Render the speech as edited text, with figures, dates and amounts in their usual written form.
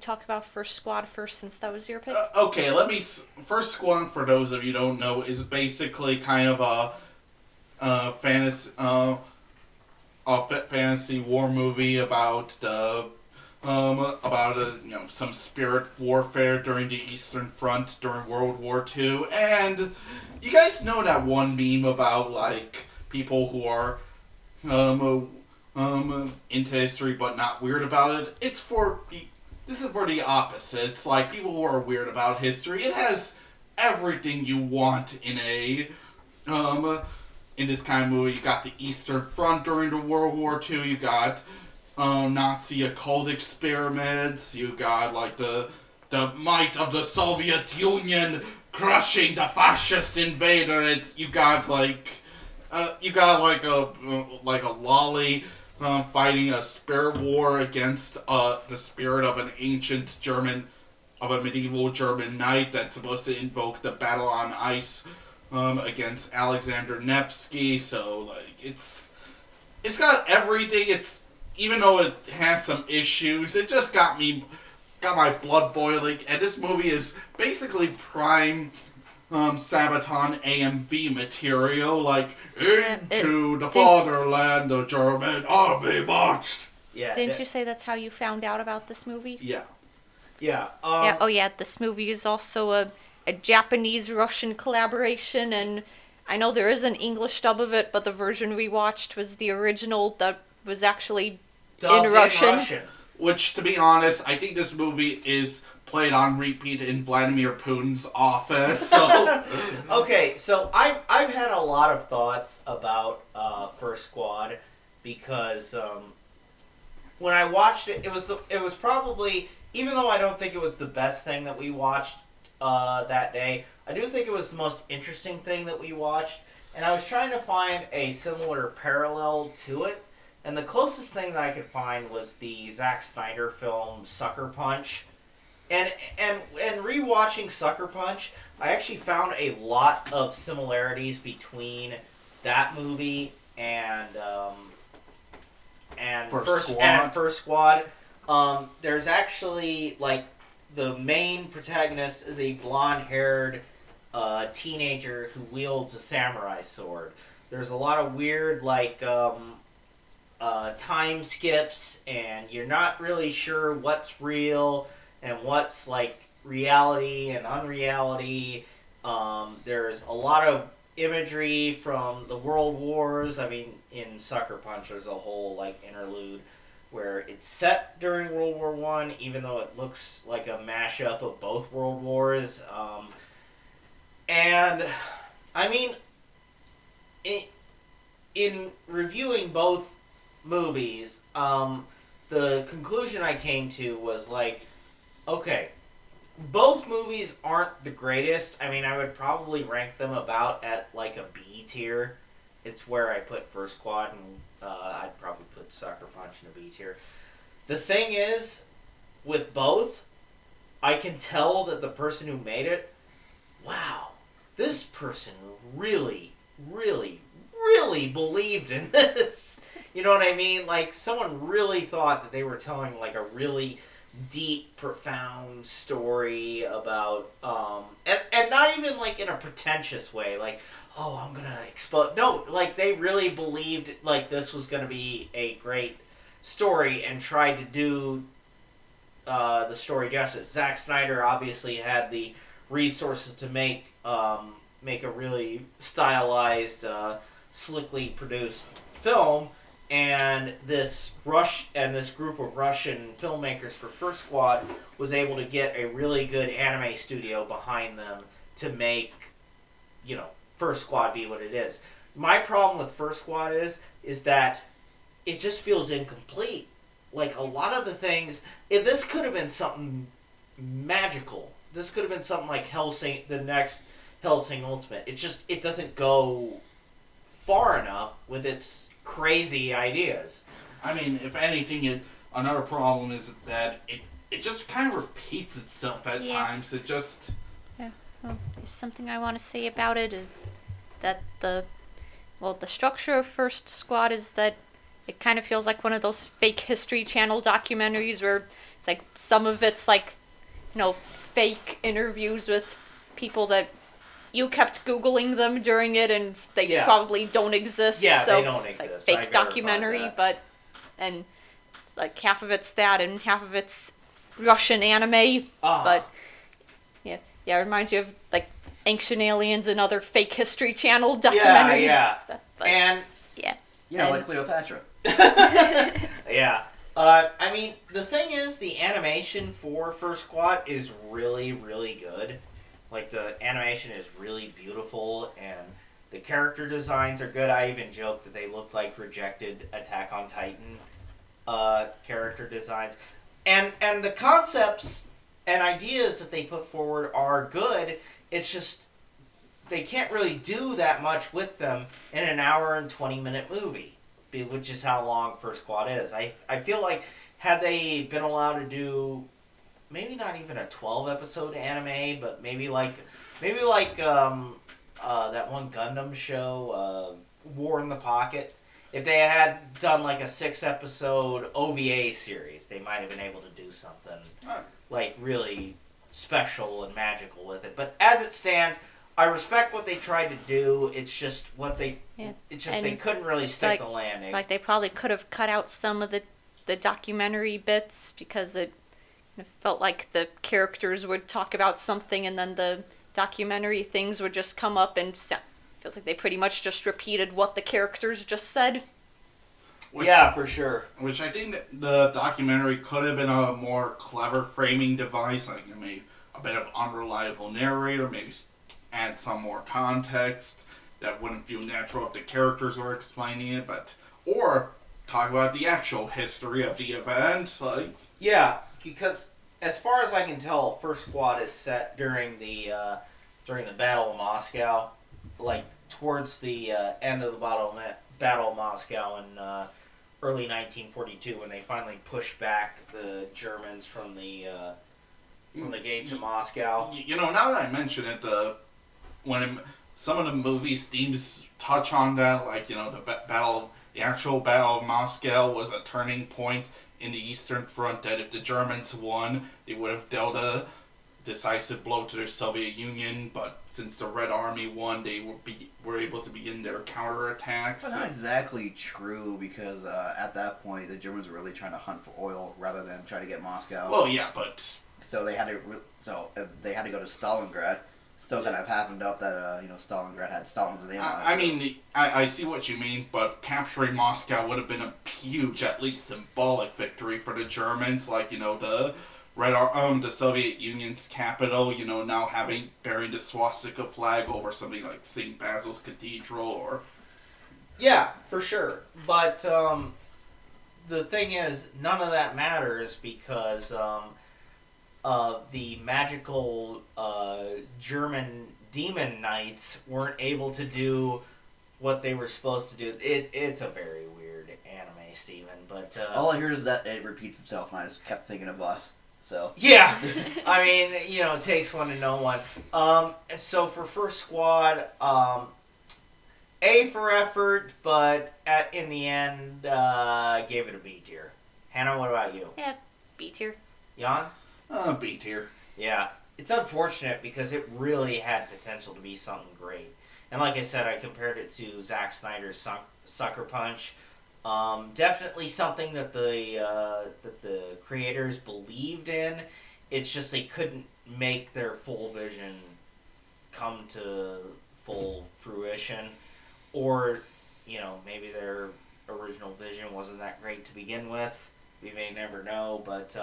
talk about First Squad first, since that was your pick? Okay, First Squad, for those of you who don't know, is basically kind of fantasy, fantasy war movie about some spirit warfare during the Eastern Front during World War II. And you guys know that one meme about like people who are into history but not weird about it. This is for the opposite. It's like people who are weird about history. It has everything you want in this kind of movie. You got the Eastern Front during the World War II. You got Nazi occult experiments. You got like the might of the Soviet Union crushing the fascist invader. You got like a lolly fighting a spirit war against the spirit of a medieval German knight that's supposed to invoke the battle on ice against Alexander Nevsky. So like it's got everything. Even though it has some issues, it just got my blood boiling. And this movie is basically prime Sabaton AMV material, like into the fatherland, the German army marched. Yeah. Didn't you say that's how you found out about this movie? Yeah. Yeah. This movie is also a Japanese-Russian collaboration, and I know there is an English dub of it, but the version we watched was the original that was actually in Russian. Which, to be honest, I think this movie is played on repeat in Vladimir Putin's office. So okay, so I've had a lot of thoughts about First Squad because when I watched it, it was probably, even though I don't think it was the best thing that we watched that day, I do think it was the most interesting thing that we watched, and I was trying to find a similar parallel to it, and the closest thing that I could find was the Zack Snyder film Sucker Punch. And rewatching Sucker Punch, I actually found a lot of similarities between that movie and First Squad. There's actually, like, the main protagonist is a blonde-haired teenager who wields a samurai sword. There's a lot of weird, like, time skips, and you're not really sure what's real and what's like reality and unreality. There's a lot of imagery from the World Wars. I mean, in Sucker Punch, there's a whole like interlude where it's set during World War I, even though it looks like a mashup of both World Wars. And I mean, in reviewing both movies, the conclusion I came to was like, okay, both movies aren't the greatest. I mean, I would probably rank them about at like a B tier. It's where I put First Squad, and I'd probably put Sucker Punch in a B tier. The thing is, with both, I can tell that the person who made it, wow, this person really, really, really believed in this. You know what I mean? Like, someone really thought that they were telling like a really deep, profound story about, and not even like in a pretentious way, like, oh, I'm gonna explode. No, like they really believed like this was gonna be a great story and tried to do the story justice. Zack Snyder obviously had the resources to make a really stylized, slickly produced film. And this group of Russian filmmakers for First Squad was able to get a really good anime studio behind them to make, First Squad be what it is. My problem with First Squad is that it just feels incomplete. Like, a lot of the things, this could have been something magical. This could have been something like the next Hellsing Ultimate. It doesn't go far enough with its crazy ideas. I mean, if anything, another problem is that it just kind of repeats itself at times. It just... Yeah. Well, something I want to say about it is that the structure of First Squad is that it kind of feels like one of those fake History Channel documentaries where it's like some of it's like, fake interviews with people that you kept Googling them during it, and they Yeah. probably don't exist. Yeah, so they don't it's like exist. I fake verified documentary, that. and it's like half of it's that and half of it's Russian anime. Ah. But yeah, it reminds you of like Ancient Aliens and other fake History Channel documentaries Yeah. and stuff. But And yeah, Yeah, And- like Cleopatra. yeah. I mean, the thing is, the animation for First Squad is really, really good. Like, the animation is really beautiful, and the character designs are good. I even joked that they look like rejected Attack on Titan character designs. And the concepts and ideas that they put forward are good. It's just, they can't really do that much with them in an hour and 20-minute movie, which is how long First Squad is. I feel like had they been allowed to do maybe not even a 12-episode anime, but maybe like that one Gundam show, War in the Pocket. If they had done like a 6-episode OVA series, they might have been able to do something like really special and magical with it. But as it stands, I respect what they tried to do. It's just Yeah. it's just And they couldn't really stick like- the landing. like they probably could have cut out some of the documentary bits because it felt like the characters would talk about something and then the documentary things would just come up and feels like they pretty much just repeated what the characters just said. Yeah, for sure. Which I think that the documentary could have been a more clever framing device, like maybe a bit of unreliable narrator, maybe add some more context that wouldn't feel natural if the characters were explaining it, or talk about the actual history of the event, like. Yeah, because as far as I can tell, First Squad is set during the Battle of Moscow, like towards the end of the Battle of Moscow in early 1942, when they finally pushed back the Germans from the gates of Moscow. Now that I mention it, some of the movies themes touch on that, like the actual Battle of Moscow was a turning point in the Eastern Front. That if the Germans won, they would have dealt a decisive blow to the Soviet Union. But since the Red Army won, they were able to begin their counterattacks. But not exactly true, because at that point, the Germans were really trying to hunt for oil rather than try to get Moscow. Well, yeah, but So they had to. They had to go to Stalingrad. Still kind of happened up that Stalingrad had Stalin's name on it. I mean, I see what you mean, but capturing Moscow would have been a huge, at least symbolic victory for the Germans. Like, the Soviet Union's capital, now bearing the swastika flag over something like St. Basil's Cathedral, or. Yeah, for sure. But the thing is, none of that matters because the magical German demon knights weren't able to do what they were supposed to do. It's a very weird anime, Steven, but All I heard is that it repeats itself, and I just kept thinking of us. So yeah, I mean, it takes one to know one. So for First Squad, A for effort, but in the end, gave it a B tier. Hannah, what about you? Yeah, B tier. Jan? B tier. Yeah. It's unfortunate because it really had potential to be something great. And like I said, I compared it to Zack Snyder's Sucker Punch. Definitely something that the creators believed in. It's just they couldn't make their full vision come to full fruition. Or, maybe their original vision wasn't that great to begin with. We may never know, but